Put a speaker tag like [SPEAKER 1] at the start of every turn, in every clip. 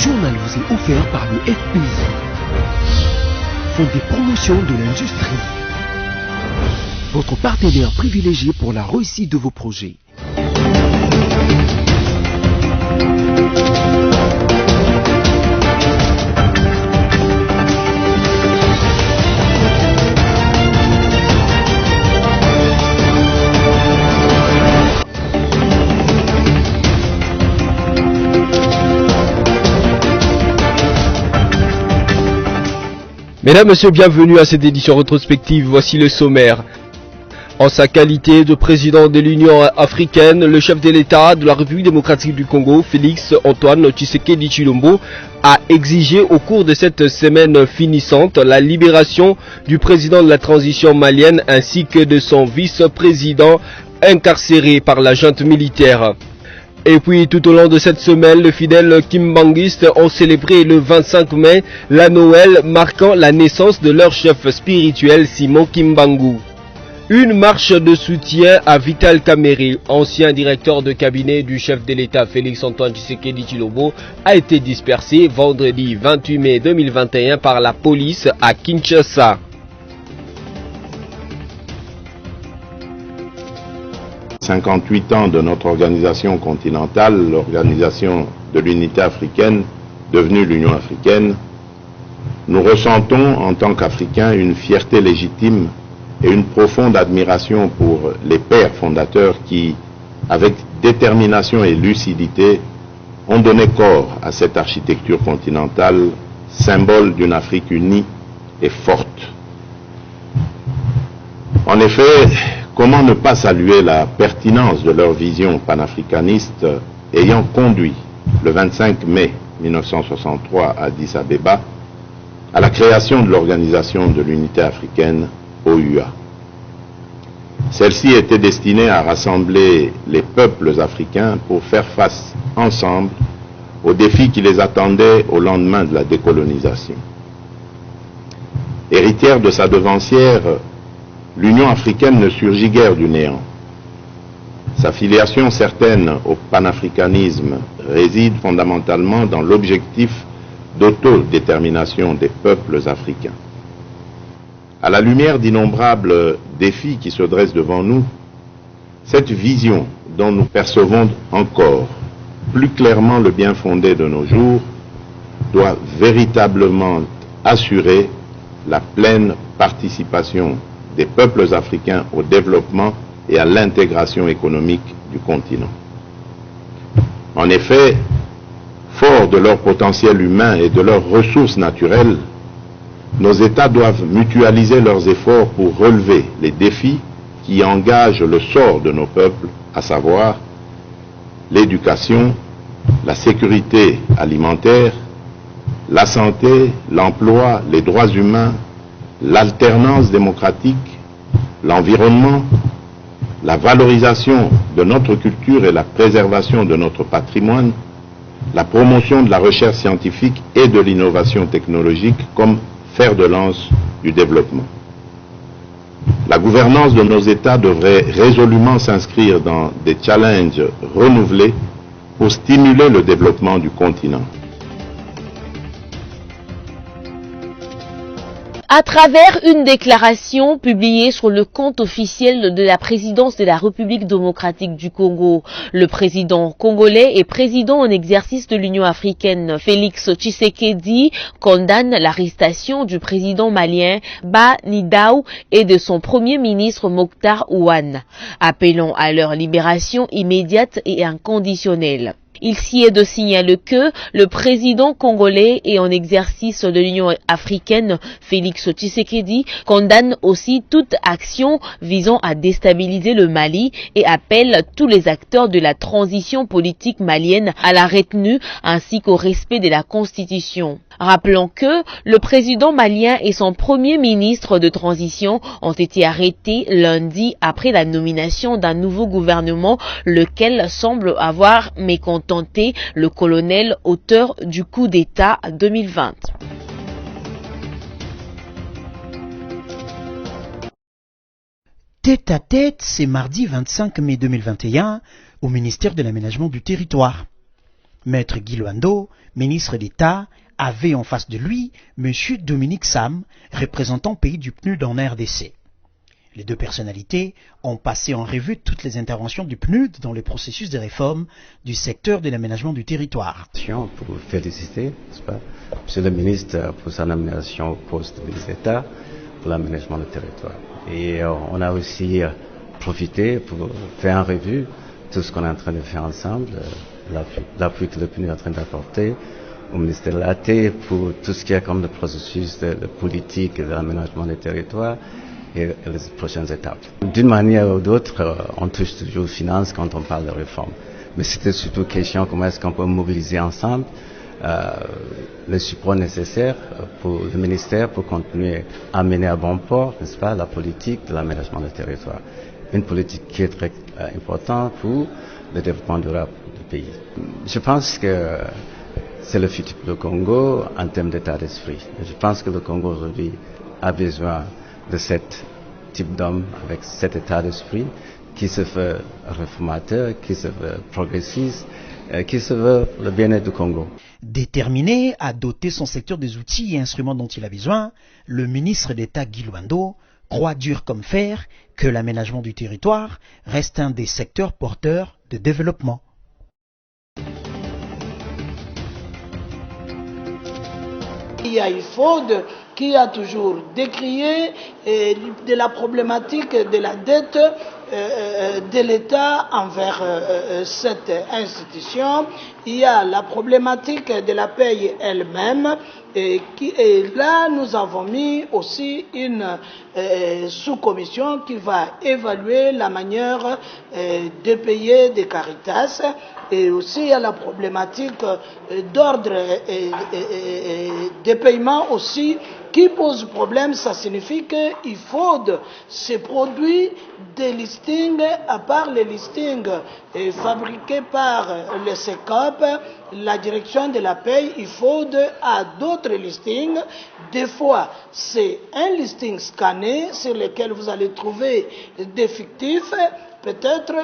[SPEAKER 1] journal vous est offert par le FPI, Fonds des promotions de l'industrie, votre partenaire privilégié pour la réussite de vos projets.
[SPEAKER 2] Mesdames, Messieurs, bienvenue à cette édition rétrospective. Voici le sommaire. En sa qualité de président de l'Union africaine, le chef de l'État de la République démocratique du Congo, Félix Antoine Tshisekedi Tshilombo, a exigé au cours de cette semaine finissante la libération du président de la transition malienne ainsi que de son vice-président incarcéré par la junte militaire. Et puis tout au long de cette semaine, les fidèles kimbanguistes ont célébré le 25 mai la Noël, marquant la naissance de leur chef spirituel Simon Kimbangu. Une marche de soutien à Vital Kamerhe, ancien directeur de cabinet du chef de l'État Félix Antoine Tshisekedi Tshilombo, a été dispersée vendredi 28 mai 2021 par la police à Kinshasa.
[SPEAKER 3] « 58 ans de notre organisation continentale, l'Organisation de l'Unité africaine, devenue l'Union africaine, nous ressentons en tant qu'Africains une fierté légitime et une profonde admiration pour les pères fondateurs qui, avec détermination et lucidité, ont donné corps à cette architecture continentale, symbole d'une Afrique unie et forte. En effet, comment ne pas saluer la pertinence de leur vision panafricaniste ayant conduit le 25 mai 1963 à Addis Abeba à la création de l'Organisation de l'Unité africaine, OUA. Celle-ci était destinée à rassembler les peuples africains pour faire face ensemble aux défis qui les attendaient au lendemain de la décolonisation. Héritière de sa devancière, l'Union africaine ne surgit guère du néant. Sa filiation certaine au panafricanisme réside fondamentalement dans l'objectif d'autodétermination des peuples africains. À la lumière d'innombrables défis qui se dressent devant nous, cette vision dont nous percevons encore plus clairement le bien fondé de nos jours doit véritablement assurer la pleine participation des peuples africains au développement et à l'intégration économique du continent. En effet, forts de leur potentiel humain et de leurs ressources naturelles, nos États doivent mutualiser leurs efforts pour relever les défis qui engagent le sort de nos peuples, à savoir l'éducation, la sécurité alimentaire, la santé, l'emploi, les droits humains, l'alternance démocratique, l'environnement, la valorisation de notre culture et la préservation de notre patrimoine, la promotion de la recherche scientifique et de l'innovation technologique comme fer de lance du développement. La gouvernance de nos États devrait résolument s'inscrire dans des challenges renouvelés pour stimuler le développement du continent.
[SPEAKER 4] À travers une déclaration publiée sur le compte officiel de la présidence de la République démocratique du Congo, le président congolais et président en exercice de l'Union africaine Félix Tshisekedi condamne l'arrestation du président malien Ba Nidau et de son premier ministre Mokhtar Ouane, appelant à leur libération immédiate et inconditionnelle. Il s'y est de signaler que le président congolais et en exercice de l'Union africaine, Félix Tshisekedi, condamne aussi toute action visant à déstabiliser le Mali et appelle tous les acteurs de la transition politique malienne à la retenue ainsi qu'au respect de la Constitution. Rappelons que le président malien et son premier ministre de transition ont été arrêtés lundi après la nomination d'un nouveau gouvernement, lequel semble avoir mécontenté le colonel auteur du coup d'État 2020.
[SPEAKER 5] Tête à tête, c'est mardi 25 mai 2021 au ministère de l'Aménagement du Territoire. Maître Guy Luando, ministre d'État, avait en face de lui M. Dominique Sam, représentant pays du PNUD en RDC. Les deux personnalités ont passé en revue toutes les interventions du PNUD dans le processus de réforme du secteur de l'aménagement du territoire.
[SPEAKER 6] Pour vous féliciter, n'est-ce pas, Monsieur le ministre, pour sa nomination au poste de ministre d'État pour l'aménagement du territoire. Et on a aussi profité pour faire en revue tout ce qu'on est en train de faire ensemble, l'appui que le PNUD est en train d'apporter au ministère de l'AT pour tout ce qui est comme le processus de politique et de l'aménagement du territoire et les prochaines étapes. D'une manière ou d'autre, on touche toujours aux finances quand on parle de réforme. Mais c'était surtout question comment est-ce qu'on peut mobiliser ensemble le support nécessaire pour le ministère pour continuer à mener à bon port, n'est-ce pas, la politique de l'aménagement du territoire. Une politique qui est très importante pour le développement durable du pays. Je pense que c'est le futur du Congo en termes d'état d'esprit. Je pense que le Congo aujourd'hui a besoin de ce type d'homme avec cet état d'esprit qui se veut réformateur, qui se veut progressiste, qui se veut le bien-être du Congo.
[SPEAKER 5] Déterminé à doter son secteur des outils et instruments dont il a besoin, le ministre d'État Guy Luando croit dur comme fer que l'aménagement du territoire reste un des secteurs porteurs de développement.
[SPEAKER 7] Il y a IFOD qui a toujours décrié de la problématique de la dette de l'État envers cette institution. Il y a la problématique de la paye elle-même. Et là, nous avons mis aussi une sous-commission qui va évaluer la manière de payer des Caritas. Et aussi, il y a la problématique d'ordre des paiements aussi qui pose problème. Ça signifie qu'il faut se produire des listings, à part les listings fabriqués par le SECOP, la direction de la paie, il faut à d'autres listings. Des fois, c'est un listing scanné sur lequel vous allez trouver des fictifs. Peut-être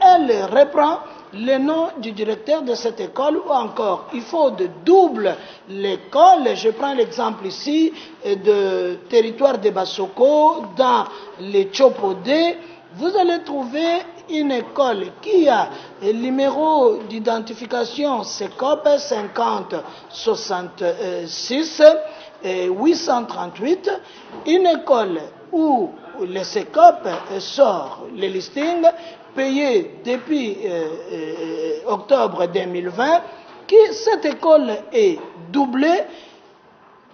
[SPEAKER 7] elle reprend le nom du directeur de cette école ou encore il faut de double l'école. Je prends l'exemple ici de territoire de Bassoko dans les Tchopodé. Vous allez trouver une école qui a le numéro d'identification SECOP 50 66 838, une école où le SECOP sort les listings payés depuis octobre 2020, cette école est doublée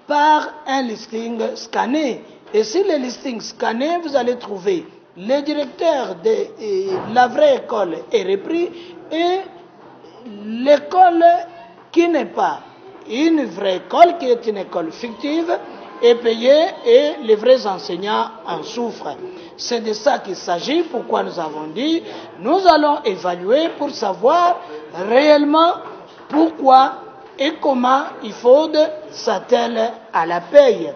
[SPEAKER 7] par un listing scanné. Et si le listing scanné, vous allez trouver le directeur de la vraie école est repris et l'école qui n'est pas une vraie école, qui est une école fictive, est payée et les vrais enseignants en souffrent. C'est de ça qu'il s'agit, pourquoi nous avons dit, nous allons évaluer pour savoir réellement pourquoi et comment il faut s'attelle à la paye.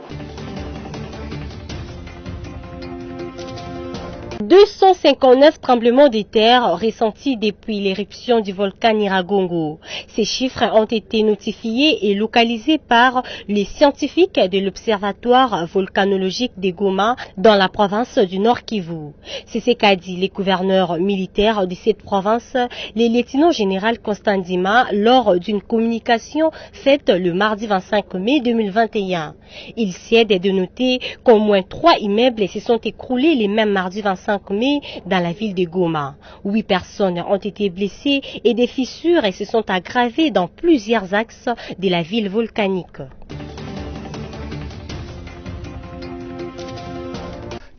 [SPEAKER 8] 259 tremblements de terre ressentis depuis l'éruption du volcan Nyiragongo. Ces chiffres ont été notifiés et localisés par les scientifiques de l'Observatoire volcanologique de Goma dans la province du Nord Kivu. C'est ce qu'a dit les gouverneurs militaires de cette province, les lieutenants général Constant Dima, lors d'une communication faite le mardi 25 mai 2021. Il cède de noter qu'au moins 3 immeubles se sont écroulés le même mardi 25 mai dans la ville de Goma. 8 personnes ont été blessées et des fissures se sont aggravées dans plusieurs axes de la ville volcanique.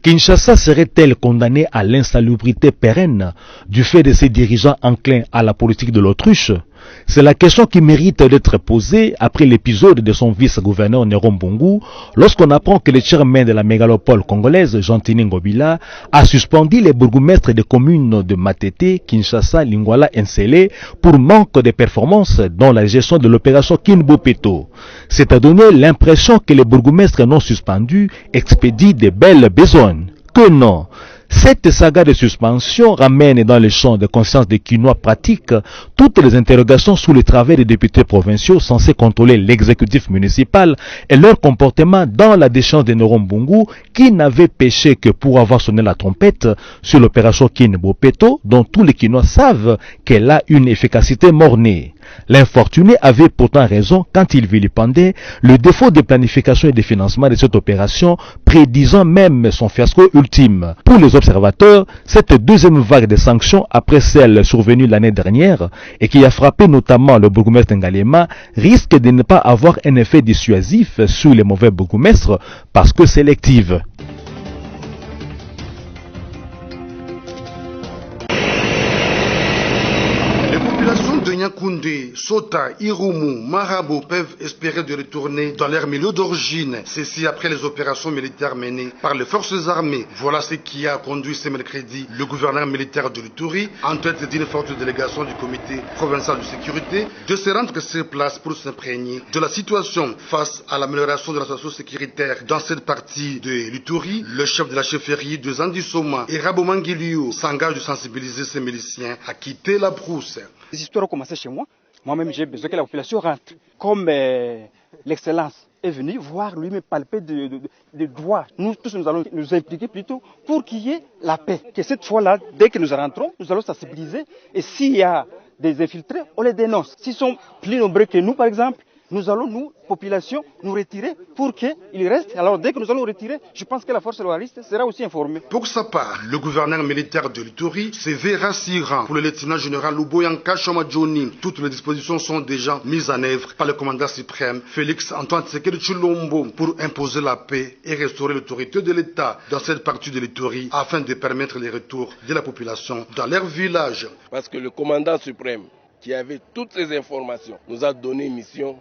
[SPEAKER 9] Kinshasa serait-elle condamnée à l'insalubrité pérenne du fait de ses dirigeants enclins à la politique de l'autruche? C'est la question qui mérite d'être posée après l'épisode de son vice-gouverneur Néron Bongo, lorsqu'on apprend que le chairman de la mégalopole congolaise, Jean-Tini Ngobila, a suspendu les bourgmestres des communes de Matete, Kinshasa, Lingwala et Nsele pour manque de performance dans la gestion de l'opération Kinbopeto. C'est à donner l'impression que les bourgmestres non suspendus expédient de belles besognes. Que non! Cette saga de suspension ramène dans le champ de conscience des Quinois pratiques toutes les interrogations sous le travers des députés provinciaux censés contrôler l'exécutif municipal et leur comportement dans la déchéance de Norombungu qui n'avait péché que pour avoir sonné la trompette sur l'opération Kinbopeto dont tous les Quinois savent qu'elle a une efficacité mornée. L'infortuné avait pourtant raison quand il vilipendait le défaut de planification et de financement de cette opération, prédisant même son fiasco ultime. Pour les observateurs, cette deuxième vague de sanctions après celle survenue l'année dernière et qui a frappé notamment le bourgmestre Ngalema risque de ne pas avoir un effet dissuasif sur les mauvais bourgmestres parce que sélective.
[SPEAKER 10] Nyakoundé, Sota, Irumu, Marabo peuvent espérer de retourner dans leur milieu d'origine. Ceci après les opérations militaires menées par les forces armées. Voilà ce qui a conduit ce mercredi le gouverneur militaire de l'Ituri, en tête d'une forte délégation du comité provincial de sécurité, de se rendre sur place pour s'imprégner de la situation face à l'amélioration de la situation sécuritaire dans cette partie de l'Ituri. Le chef de la chefferie de Zandisoma et Rabomangiliou s'engage de sensibiliser ses miliciens à quitter la brousse.
[SPEAKER 11] Les histoires ont commencé chez moi. Moi-même, j'ai besoin que la population rentre. Comme l'excellence est venue voir lui me palper de doigts. Nous tous, nous allons nous impliquer plutôt pour qu'il y ait la paix. Que cette fois-là, dès que nous rentrons, nous allons sensibiliser. Et s'il y a des infiltrés, on les dénonce. S'ils sont plus nombreux que nous, par exemple, nous allons, nous, population, nous retirer pour qu'ils restent. Alors, dès que nous allons retirer, je pense que la force loyaliste sera aussi informée.
[SPEAKER 10] Pour sa part, le gouverneur militaire de l'Ituri se veut rassurant pour le lieutenant général Luboyanka Shomadjoni. Toutes les dispositions sont déjà mises en œuvre par le commandant suprême Félix Antoine Tshisekedi Tshilombo pour imposer la paix et restaurer l'autorité de l'État dans cette partie de l'Ituri afin de permettre le retour de la population dans leur village.
[SPEAKER 12] Parce que le commandant suprême, qui avait toutes ces informations, nous a donné mission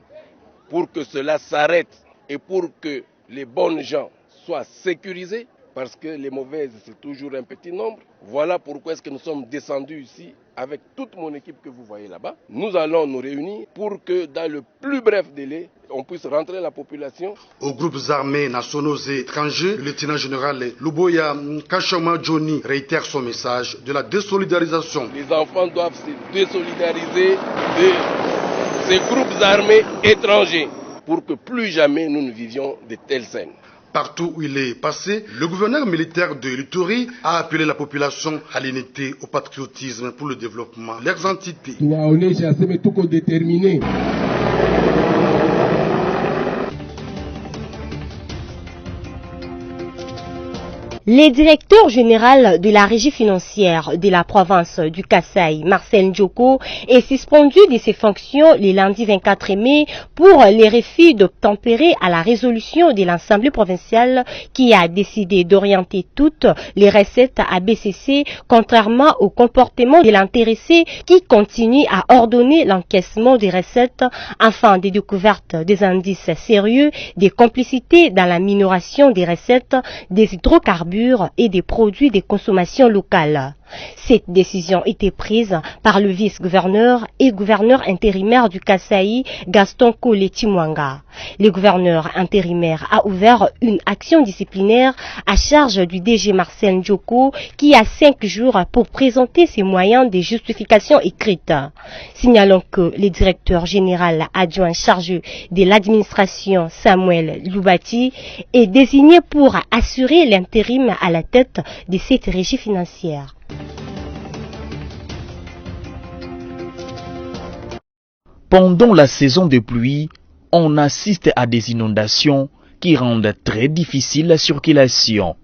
[SPEAKER 12] pour que cela s'arrête et pour que les bonnes gens soient sécurisés, parce que les mauvaises, c'est toujours un petit nombre. Voilà pourquoi est-ce que nous sommes descendus ici avec toute mon équipe que vous voyez là-bas. Nous allons nous réunir pour que dans le plus bref délai, on puisse rentrer la population.
[SPEAKER 10] Aux groupes armés nationaux et étrangers, le lieutenant général Luboya Kashama Johnny réitère son message de la désolidarisation.
[SPEAKER 12] Les enfants doivent se désolidariser de ces groupes armés étrangers pour que plus jamais nous ne vivions de telles scènes.
[SPEAKER 10] Partout où il est passé, le gouverneur militaire de l'Ituri a appelé la population à l'unité, au patriotisme pour le développement de leurs entités.
[SPEAKER 8] Le directeur général de la régie financière de la province du Kasaï, Marcel Ndjoko, est suspendu de ses fonctions le lundi 24 mai pour les refus d'obtempérer à la résolution de l'Assemblée provinciale qui a décidé d'orienter toutes les recettes à BCC, contrairement au comportement de l'intéressé qui continue à ordonner l'encaissement des recettes afin des découvertes des indices sérieux, des complicités dans la minoration des recettes, des hydrocarbures et des produits de consommation locale. Cette décision était prise par le vice-gouverneur et gouverneur intérimaire du Kasaï, Gaston Kole-Timwanga. Le gouverneur intérimaire a ouvert une action disciplinaire à charge du DG Marcel Ndjoko qui a 5 jours pour présenter ses moyens de justification écrite. Signalons que le directeur général adjoint chargé de l'administration Samuel Lubati est désigné pour assurer l'intérim à la tête de cette régie financière.
[SPEAKER 13] Pendant la saison de pluie, on assiste à des inondations qui rendent très difficile la circulation.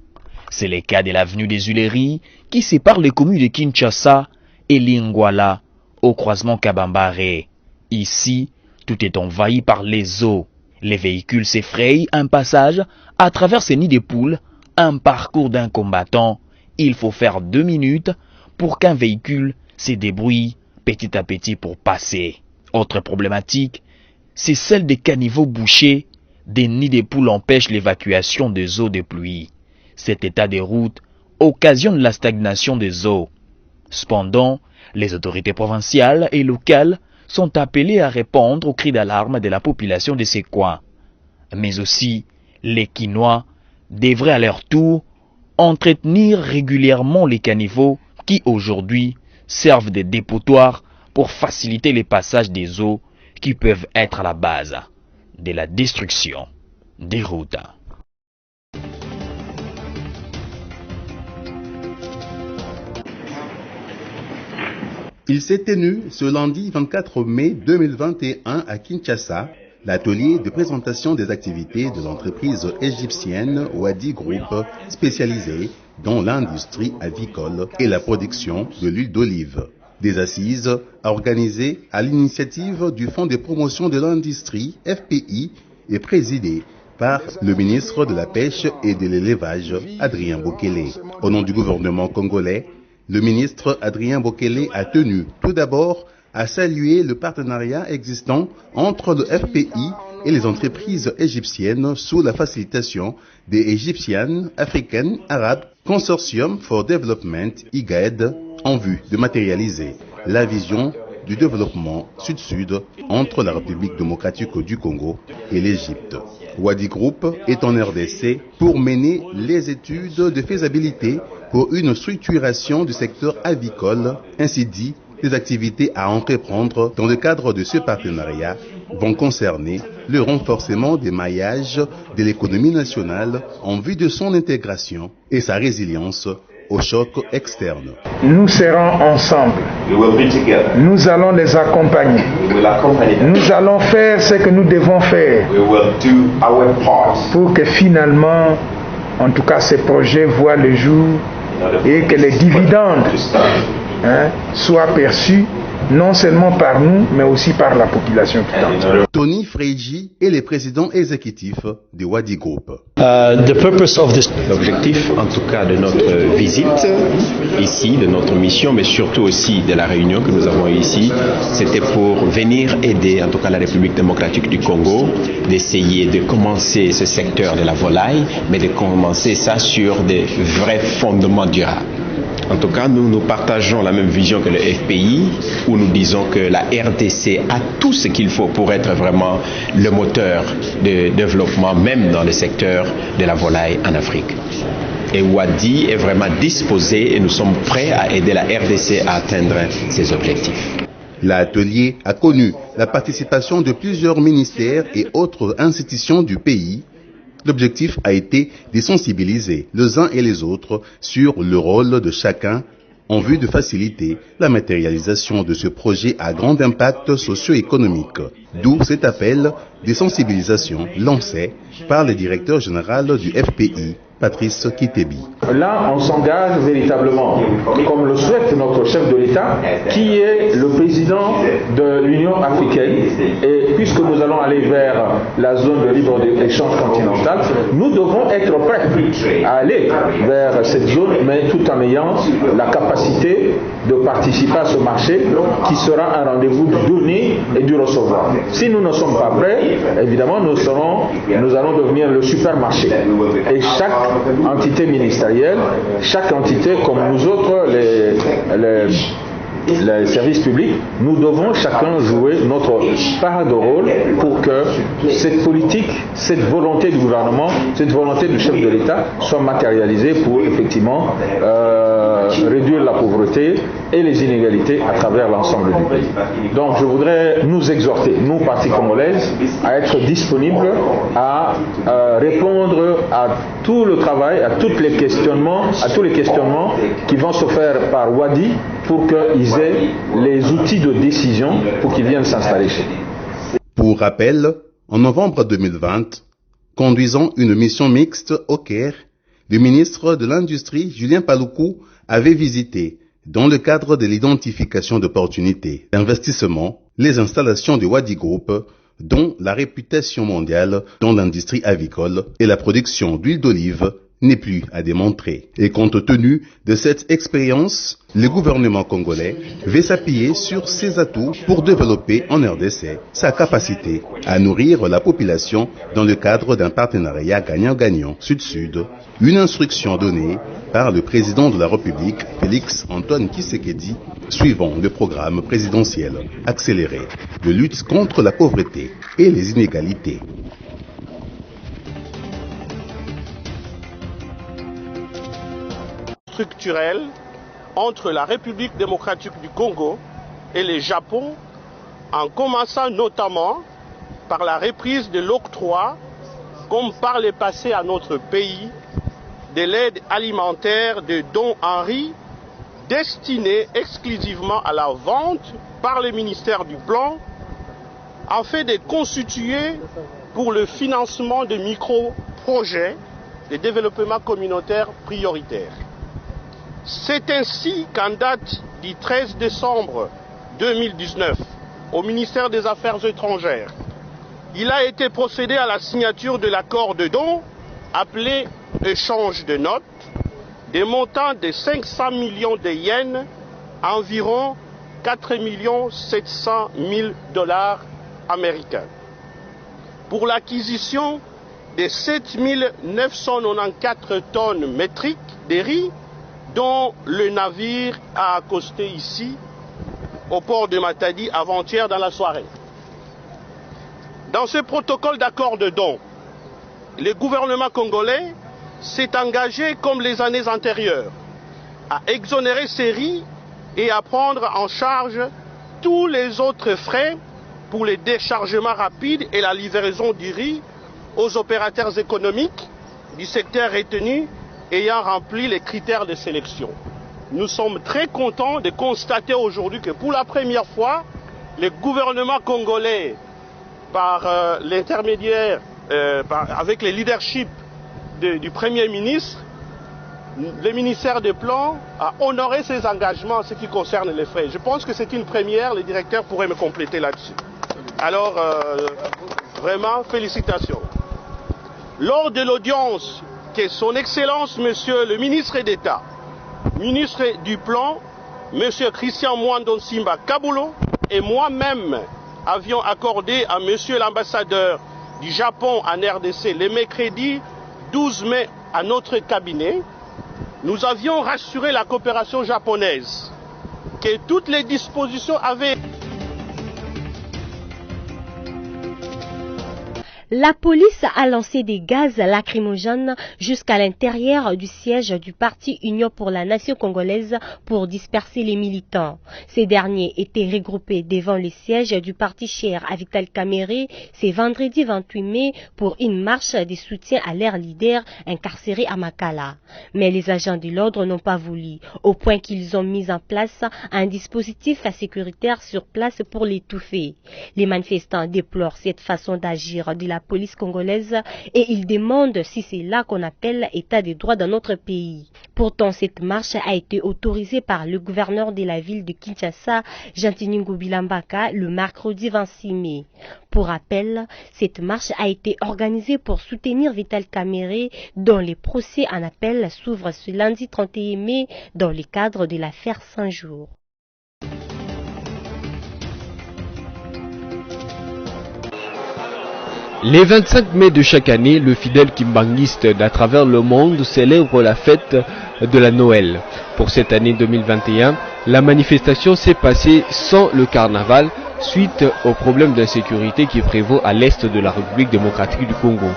[SPEAKER 13] C'est le cas de l'avenue des Huileries qui sépare les communes de Kinshasa et Lingwala au croisement Kabambare. Ici, tout est envahi par les eaux. Les véhicules s'effrayent un passage à travers ces nids de poules, un parcours d'un combattant. Il faut faire 2 minutes pour qu'un véhicule se débrouille petit à petit pour passer. Autre problématique, c'est celle des caniveaux bouchés. Des nids de poules empêchent l'évacuation des eaux de pluie. Cet état de route occasionne la stagnation des eaux. Cependant, les autorités provinciales et locales sont appelées à répondre aux cris d'alarme de la population de ces coins. Mais aussi, les Quinois devraient à leur tour entretenir régulièrement les caniveaux qui aujourd'hui servent de dépotoirs pour faciliter les passages des eaux qui peuvent être à la base de la destruction des routes.
[SPEAKER 14] Il s'est tenu ce lundi 24 mai 2021 à Kinshasa l'atelier de présentation des activités de l'entreprise égyptienne Wadi Group spécialisée dans l'industrie avicole et la production de l'huile d'olive. Des assises organisées à l'initiative du Fonds de promotion de l'industrie FPI et présidées par le ministre de la Pêche et de l'Élevage, Adrien Bokele. Au nom du gouvernement congolais, le ministre Adrien Bokele a tenu tout d'abord à saluer le partenariat existant entre le FPI et les entreprises égyptiennes sous la facilitation des Egyptian African Arab Consortium for Development IGAD en vue de matérialiser la vision du développement sud-sud entre la République démocratique du Congo et l'Égypte. Wadi Group est en RDC pour mener les études de faisabilité pour une structuration du secteur avicole. Ainsi dit, les activités à entreprendre dans le cadre de ce partenariat vont concerner le renforcement des maillages de l'économie nationale en vue de son intégration et sa résilience au choc externe.
[SPEAKER 15] Nous serons ensemble. Nous allons les accompagner. Nous allons faire ce que nous devons faire pour que finalement, en tout cas, ces projets voient le jour et que les dividendes soient perçus non seulement par nous, mais aussi par la population tout entière.
[SPEAKER 14] Tony Freiji est le président exécutif de Wadi Group.
[SPEAKER 16] L'objectif, en tout cas, de notre visite ici, de notre mission, mais surtout aussi de la réunion que nous avons ici, c'était pour venir aider, en tout cas, la République démocratique du Congo, d'essayer de commencer ce secteur de la volaille, mais de commencer ça sur des vrais fondements durables. En tout cas, nous partageons la même vision que le FPI, où nous disons que la RDC a tout ce qu'il faut pour être vraiment le moteur de développement, même dans le secteur de la volaille en Afrique. Et Wadi est vraiment disposé et nous sommes prêts à aider la RDC à atteindre ses objectifs.
[SPEAKER 14] L'atelier a connu la participation de plusieurs ministères et autres institutions du pays. L'objectif a été de sensibiliser les uns et les autres sur le rôle de chacun en vue de faciliter la matérialisation de ce projet à grand impact socio-économique. D'où cet appel de sensibilisation lancé par le directeur général du FPI, Patrice Kitebi.
[SPEAKER 15] Là, on s'engage véritablement, comme le souhaite notre chef de l'État, qui est le président de l'Union africaine. Et puisque nous allons aller vers la zone de libre-échange continentale, nous devons être prêts à aller vers cette zone, mais tout en ayant la capacité de participer à ce marché qui sera un rendez-vous du donner et du recevoir. Si nous ne sommes pas prêts, évidemment, nous allons devenir le supermarché. Et chaque entité ministérielle, chaque entité comme nous autres, les services publics, nous devons chacun jouer notre part de rôle pour que cette politique, cette volonté du gouvernement, cette volonté du chef de l'État soit matérialisée pour effectivement réduire la pauvreté et les inégalités à travers l'ensemble du pays. Donc je voudrais nous exhorter, nous, Parti congolaise, à être disponibles à répondre à tout le travail, à tous les questionnements qui vont se faire par Wadi pour qu'ils aient les outils de décision pour qu'ils viennent s'installer chez nous.
[SPEAKER 14] Pour rappel, en novembre 2020, conduisant une mission mixte au Caire, le ministre de l'Industrie, Julien Paluku, avait visité, dans le cadre de l'identification d'opportunités d'investissement, les installations du Wadi Group, dont la réputation mondiale dans l'industrie avicole et la production d'huile d'olive n'est plus à démontrer. Et compte tenu de cette expérience, le gouvernement congolais veut s'appuyer sur ses atouts pour développer en RDC sa capacité à nourrir la population dans le cadre d'un partenariat gagnant-gagnant sud-sud, une instruction donnée par le président de la République, Félix Antoine Tshisekedi, suivant le programme présidentiel accéléré de lutte contre la pauvreté et les inégalités.
[SPEAKER 17] structurelle entre la République démocratique du Congo et le Japon, en commençant notamment par la reprise de l'octroi, comme par le passé à notre pays, de l'aide alimentaire de Don Henry, destinée exclusivement à la vente par le ministère du Plan, afin de constituer pour le financement de micro-projets de développement communautaire prioritaires. C'est ainsi qu'en date du 13 décembre 2019, au ministère des Affaires étrangères, il a été procédé à la signature de l'accord de don, appelé échange de notes, des montants de 500 millions de yens, environ 4 700 000 $ américains, pour l'acquisition de 7 994 tonnes métriques de riz, dont le navire a accosté ici, au port de Matadi, avant-hier dans la soirée. Dans ce protocole d'accord de don, le gouvernement congolais s'est engagé, comme les années antérieures, à exonérer ces riz et à prendre en charge tous les autres frais pour le déchargement rapide et la livraison du riz aux opérateurs économiques du secteur retenu ayant rempli les critères de sélection. Nous sommes très contents de constater aujourd'hui que pour la première fois, le gouvernement congolais, par l'intermédiaire, avec le leadership du Premier ministre, le ministère des Plans a honoré ses engagements en ce qui concerne les frais. Je pense que c'est une première, le directeur pourrait me compléter là-dessus. Alors, vraiment, félicitations. Lors de l'audience que son Excellence, Monsieur le ministre d'État, ministre du Plan, Monsieur Christian Mwando Simba Kabulo, et moi-même avions accordé à Monsieur l'ambassadeur du Japon en RDC le mercredi 12 mai à notre cabinet, nous avions rassuré la coopération japonaise que toutes les dispositions avaient...
[SPEAKER 8] La police a lancé des gaz lacrymogènes jusqu'à l'intérieur du siège du parti Union pour la Nation congolaise pour disperser les militants. Ces derniers étaient regroupés devant le siège du parti cher à Vital Kamerhe ce vendredi 28 mai pour une marche de soutien à leur leader incarcéré à Makala. Mais les agents de l'ordre n'ont pas voulu, au point qu'ils ont mis en place un dispositif sécuritaire sur place pour l'étouffer. Les manifestants déplorent cette façon d'agir de la police congolaise et ils demandent si c'est là qu'on appelle état de droit dans notre pays. Pourtant, cette marche a été autorisée par le gouverneur de la ville de Kinshasa, Jantiningo Bilambaka, le mercredi 26 mai. Pour rappel, cette marche a été organisée pour soutenir Vital Kamerhe dont les procès en appel s'ouvrent ce lundi 31 mai dans le cadre de l'affaire Saint-Jour.
[SPEAKER 2] Les 25 mai de chaque année, le fidèle kimbanguiste d'à travers le monde célèbre la fête de la Noël. Pour cette année 2021, la manifestation s'est passée sans le carnaval suite au problème d'insécurité qui prévaut à l'est de la République démocratique du Congo.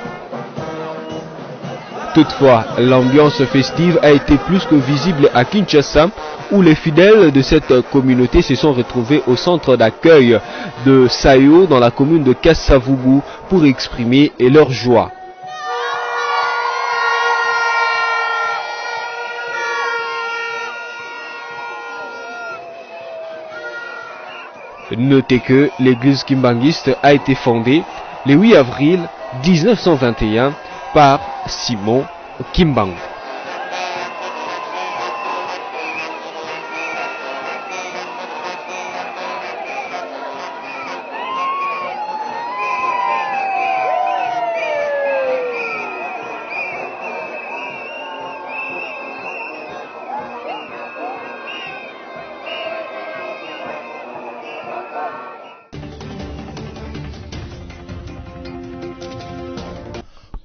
[SPEAKER 2] Toutefois, l'ambiance festive a été plus que visible à Kinshasa, où les fidèles de cette communauté se sont retrouvés au centre d'accueil de Sayo dans la commune de Kassavubu pour exprimer leur joie. Notez que l'église kimbanguiste a été fondée le 8 avril 1921 par Simon Kimbangu.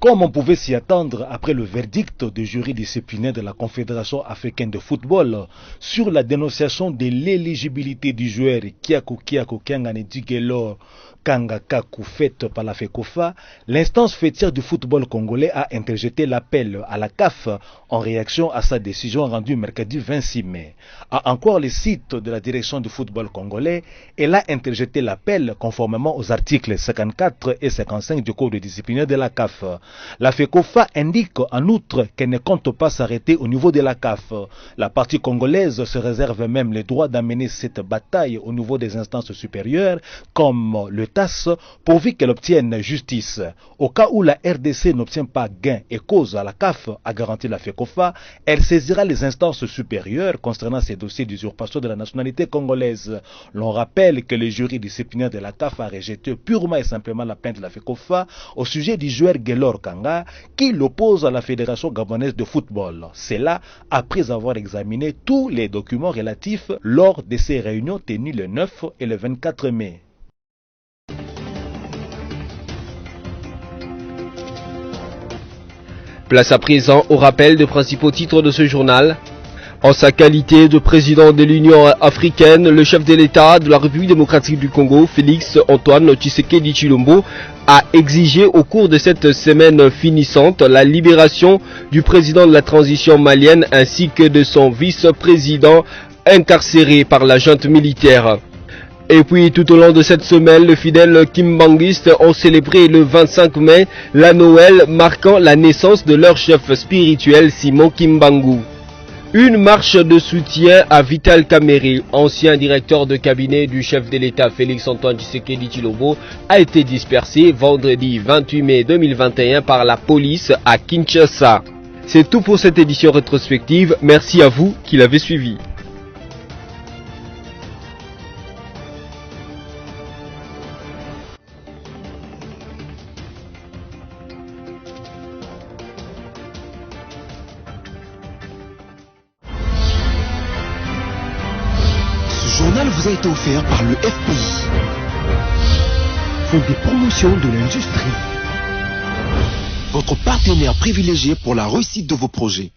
[SPEAKER 9] Comme on pouvait s'y attendre après le verdict du jury disciplinaire de la Confédération africaine de football sur la dénonciation de l'éligibilité du joueur Kiako Kangane Digelor Kangakaku faite par la FECOFA, l'instance fêtière du football congolais a interjeté l'appel à la CAF en réaction à sa décision rendue mercredi 26 mai. À encore le site de la direction du football congolais, elle a interjeté l'appel conformément aux articles 54 et 55 du code disciplinaire de la CAF. La FECOFA indique en outre qu'elle ne compte pas s'arrêter au niveau de la CAF. La partie congolaise se réserve même le droit d'amener cette bataille au niveau des instances supérieures comme le TAS pourvu qu'elle obtienne justice. Au cas où la RDC n'obtient pas gain et cause à la CAF, a garanti la FECOFA, elle saisira les instances supérieures concernant ces dossiers d'usurpation de la nationalité congolaise. L'on rappelle que le jury disciplinaire de la CAF a rejeté purement et simplement la plainte de la FECOFA au sujet du joueur Gelor Kanga qui l'oppose à la Fédération gabonaise de football. C'est là après avoir examiné tous les documents relatifs lors de ces réunions tenues le 9 et le 24 mai.
[SPEAKER 2] Place à présent au rappel des principaux titres de ce journal. En sa qualité de président de l'Union africaine, le chef de l'État de la République démocratique du Congo, Félix Antoine Tshisekedi Tshilombo, a exigé au cours de cette semaine finissante la libération du président de la transition malienne ainsi que de son vice-président incarcéré par la junte militaire. Et puis tout au long de cette semaine, les fidèles kimbanguistes ont célébré le 25 mai la Noël marquant la naissance de leur chef spirituel Simon Kimbangu. Une marche de soutien à Vital Kamerhe, ancien directeur de cabinet du chef de l'État Félix Antoine Tshisekedi Tshilombo, a été dispersée vendredi 28 mai 2021 par la police à Kinshasa. C'est tout pour cette édition rétrospective, merci à vous qui l'avez suivi.
[SPEAKER 1] Vous a été offert par le FPI, Fonds des promotions de l'industrie, votre partenaire privilégié pour la réussite de vos projets.